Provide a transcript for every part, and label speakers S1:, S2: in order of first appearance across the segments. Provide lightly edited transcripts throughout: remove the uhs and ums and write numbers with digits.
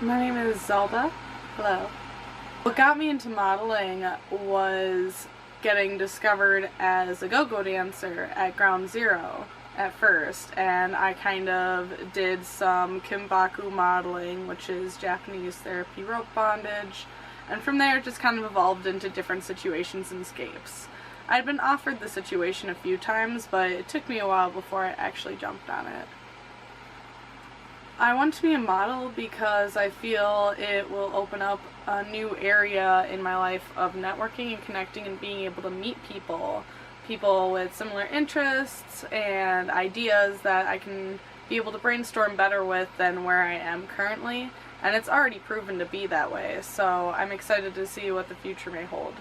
S1: My name is Zelda. Hello. What got me into modeling was getting discovered as a go-go dancer at Ground Zero at first, and I kind of did some kimbaku modeling, which is Japanese therapy rope bondage, and from there it just kind of evolved into different situations and scapes. I'd been offered the situation a few times, but it took me a while before I actually jumped on it. I want to be a model because I feel it will open up a new area in my life of networking and connecting and being able to meet people with similar interests and ideas that I can be able to brainstorm better with than where I am currently, and it's already proven to be that way, so I'm excited to see what the future may hold.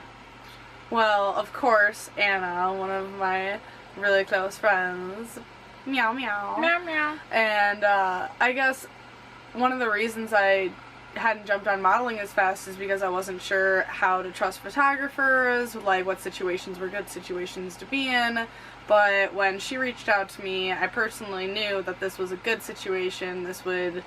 S1: Well, of course, Anna, one of my really close friends, meow meow.
S2: Meow meow.
S1: And I guess one of the reasons I hadn't jumped on modeling as fast is because I wasn't sure how to trust photographers, like what situations were good situations to be in. But when she reached out to me, I personally knew that this was a good situation. This would,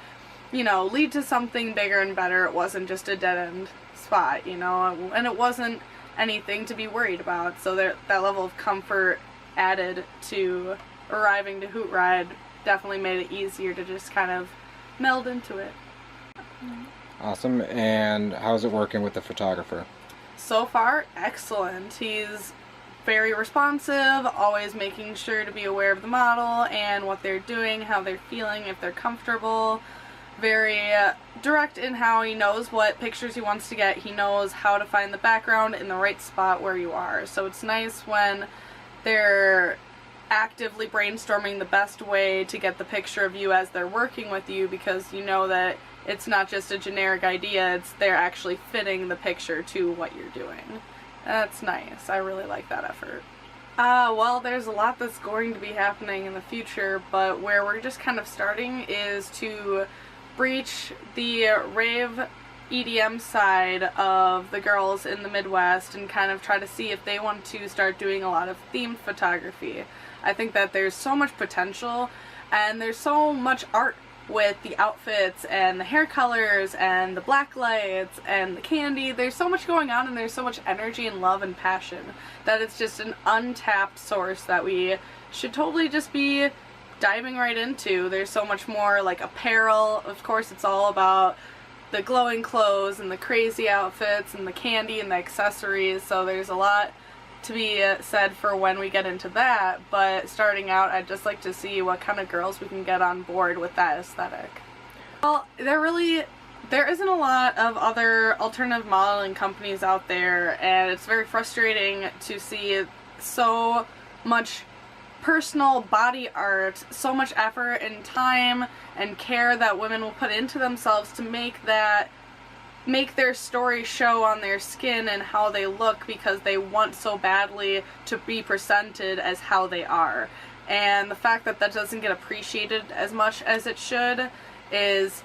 S1: lead to something bigger and better. It wasn't just a dead-end spot, and it wasn't anything to be worried about. So that level of comfort added to arriving to HootRide definitely made it easier to just kind of meld into it.
S2: Awesome. And how's it working with the photographer?
S1: So far, excellent. He's very responsive, always making sure to be aware of the model and what they're doing, how they're feeling, if they're comfortable. Very direct in how he knows what pictures he wants to get. He knows how to find the background in the right spot where you are. So it's nice when they're actively brainstorming the best way to get the picture of you as they're working with you, because you know that it's not just a generic idea, they're actually fitting the picture to what you're doing. That's nice. I really like that effort. Well, there's a lot that's going to be happening in the future, but where we're just kind of starting is to breach the rave EDM side of the girls in the Midwest and kind of try to see if they want to start doing a lot of themed photography. I think that there's so much potential, and there's so much art with the outfits and the hair colors and the black lights and the candy. There's so much going on, and there's so much energy and love and passion that it's just an untapped source that we should totally just be diving right into. There's so much more, like apparel. Of course, it's all about the glowing clothes and the crazy outfits and the candy and the accessories, so there's a lot to be said for when we get into that, but starting out, I'd just like to see what kind of girls we can get on board with that aesthetic. Well, there isn't a lot of other alternative modeling companies out there, and it's very frustrating to see so much personal body art, so much effort and time and care that women will put into themselves to make their story show on their skin and how they look, because they want so badly to be presented as how they are. And the fact that that doesn't get appreciated as much as it should is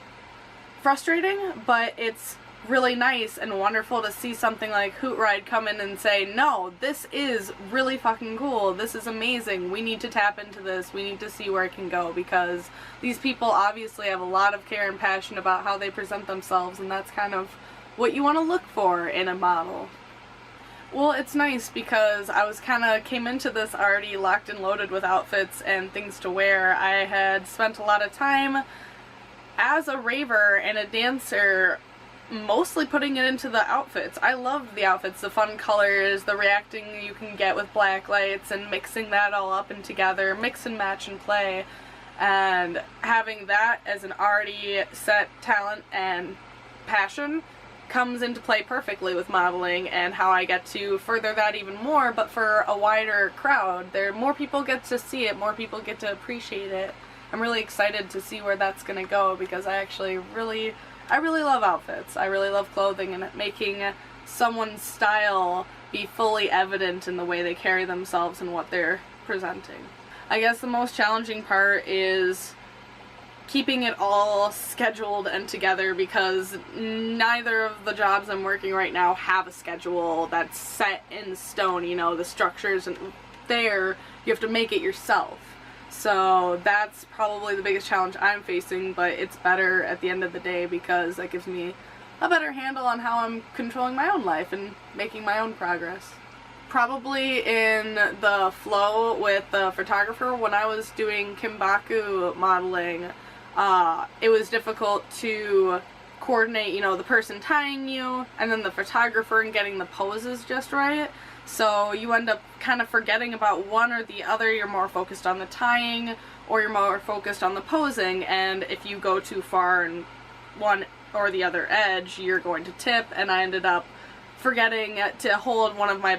S1: frustrating, but it's really nice and wonderful to see something like HootRide come in and say, no, this is really fucking cool, this is amazing, we need to tap into this, we need to see where it can go, because these people obviously have a lot of care and passion about how they present themselves, and that's kind of what you want to look for in a model. Well, it's nice because I came into this already locked and loaded with outfits and things to wear. I had spent a lot of time as a raver and a dancer mostly putting it into the outfits. I loved the outfits, the fun colors, the reacting you can get with black lights, and mixing that all up and together, mix and match and play, and having that as an already set talent and passion comes into play perfectly with modeling, and how I get to further that even more, but for a wider crowd. More people get to see it, more people get to appreciate it. I'm really excited to see where that's gonna go, because I really love outfits. I really love clothing, and making someone's style be fully evident in the way they carry themselves and what they're presenting. I guess the most challenging part is keeping it all scheduled and together, because neither of the jobs I'm working right now have a schedule that's set in stone, the structures and there, you have to make it yourself. So that's probably the biggest challenge I'm facing, but it's better at the end of the day because that gives me a better handle on how I'm controlling my own life and making my own progress. Probably in the flow with the photographer, when I was doing Kimbaku modeling, it was difficult to coordinate, you know, the person tying you and then the photographer and getting the poses just right. So you end up kind of forgetting about one or the other. You're more focused on the tying or you're more focused on the posing, and if you go too far in one or the other edge, you're going to tip, and I ended up forgetting to hold one of my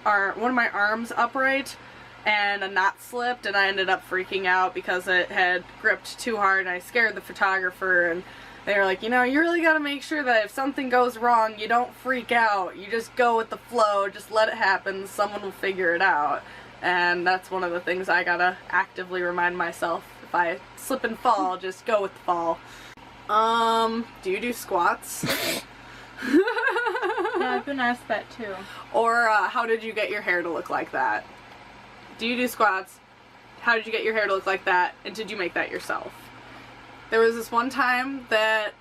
S1: arms upright, and a knot slipped, and I ended up freaking out because it had gripped too hard, and I scared the photographer, and they were like, you know, you really gotta make sure that if something goes wrong, you don't freak out. You just go with the flow, just let it happen, someone will figure it out. And that's one of the things I gotta actively remind myself. If I slip and fall, just go with the fall. Do you do squats?
S3: Yeah, I've been asked that too.
S1: Or how did you get your hair to look like that? Do you do squats? How did you get your hair to look like that? And did you make that yourself? There was this one time that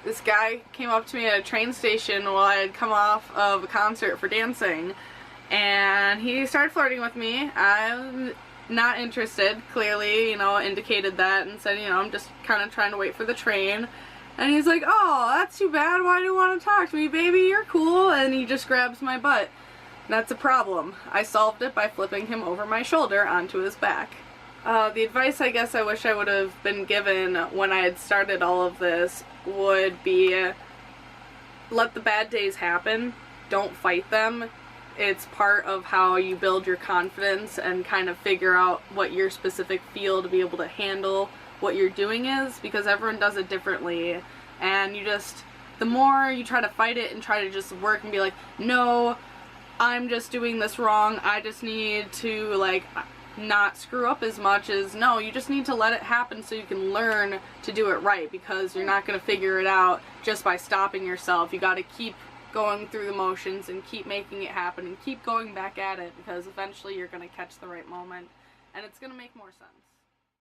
S1: this guy came up to me at a train station while I had come off of a concert for dancing, and he started flirting with me. I'm not interested, clearly, you know, indicated that, and said, you know, I'm just kind of trying to wait for the train. And he's like, oh, that's too bad, why do you want to talk to me, baby, you're cool, and he just grabs my butt. That's a problem. I solved it by flipping him over my shoulder onto his back. The advice I guess I wish I would have been given when I had started all of this would be, let the bad days happen, don't fight them. It's part of how you build your confidence and kind of figure out what your specific field to be able to handle what you're doing is, because everyone does it differently, and the more you try to fight it and try to just work and be like, no, I'm just doing this wrong, I just need to, like, not screw up as much as, no, you just need to let it happen so you can learn to do it right, because you're not going to figure it out just by stopping yourself. You got to keep going through the motions and keep making it happen and keep going back at it, because eventually you're going to catch the right moment and it's going to make more sense.